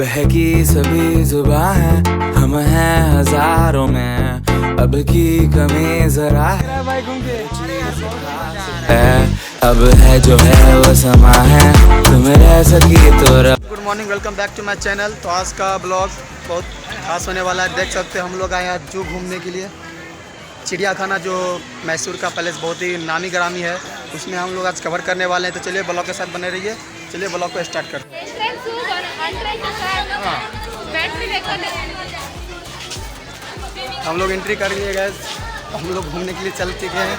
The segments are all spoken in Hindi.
बहकी सभी जुबां है, हम हैं हजारों में, अब की कमी जरा है, अब है जो है वो समा है, तुम रह सकी तो good morning, welcome back to my channel. तो आज का ब्लॉग बहुत खास होने वाला है। देख सकते हैं हम लोग आए हैं जू घूमने के लिए। चिड़िया खाना जो मैसूर का पैलेस बहुत ही नामी ग्रामी है, उसमें हम लोग आज कवर करने वाले हैं। तो चलिए ब्लॉग के साथ बने रहिए। चलिए ब्लॉग को स्टार्ट करते हैं। हम लोग एंट्री कर लिए गए, हम लोग घूमने के लिए चल चुके हैं।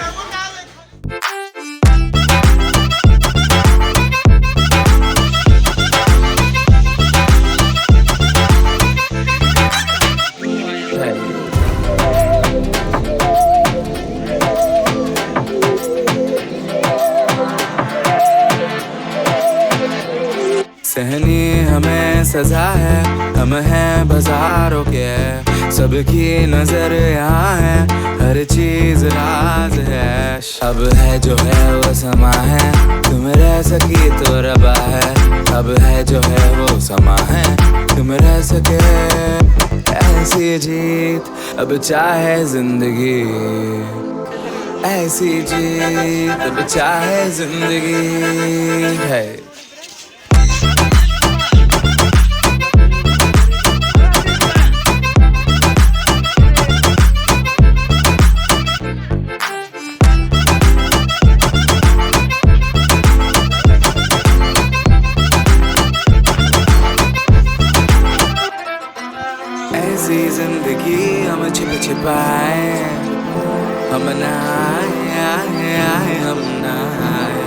सहनी हमें सजा है, हम हैं बाजारों के, सबकी नजर यहाँ है, हर चीज राज है। अब है जो है वो समा है, तुम रह सकी तो रबा है, अब है जो है वो समा है, तुम रह सके ऐसी जीत, अब चाहे जिंदगी ऐसी जीत, अब चाहे जिंदगी है। ऐसी जिंदगी हम छिप छिपाए, हम नहाए हम नहाए,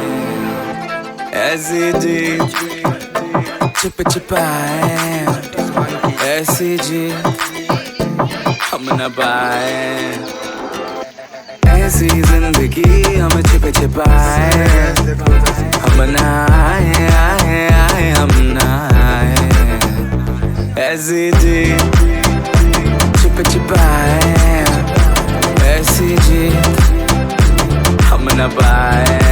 ऐसी जी छिप छिपाए, ऐसी जी हम न पाए, ऐसी जिंदगी हम छिप छिपाए, हम नहाए हम नहाए, ऐसी जी छिप छिपाए, ऐसी जी हम न पाए।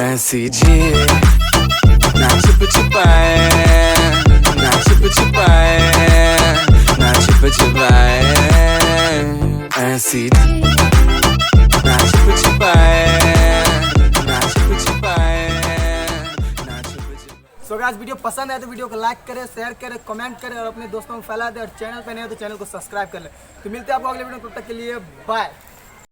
ऐसी जी ना छिप छिपाए, ना छिप छिपाए, ना छिप छिपाए, ऐसी ना छिप छिपाए, ना छिप छिपाए, ना छिप छिपाए। सो गाइस, वीडियो पसंद है तो वीडियो को लाइक करें, शेयर करें, कमेंट करें और अपने दोस्तों को फैला दें। और चैनल पे नहीं हो तो चैनल को सब्सक्राइब कर लें। तो मिलते हैं आपको अगले वीडियो में, तब तक के लिए बाय।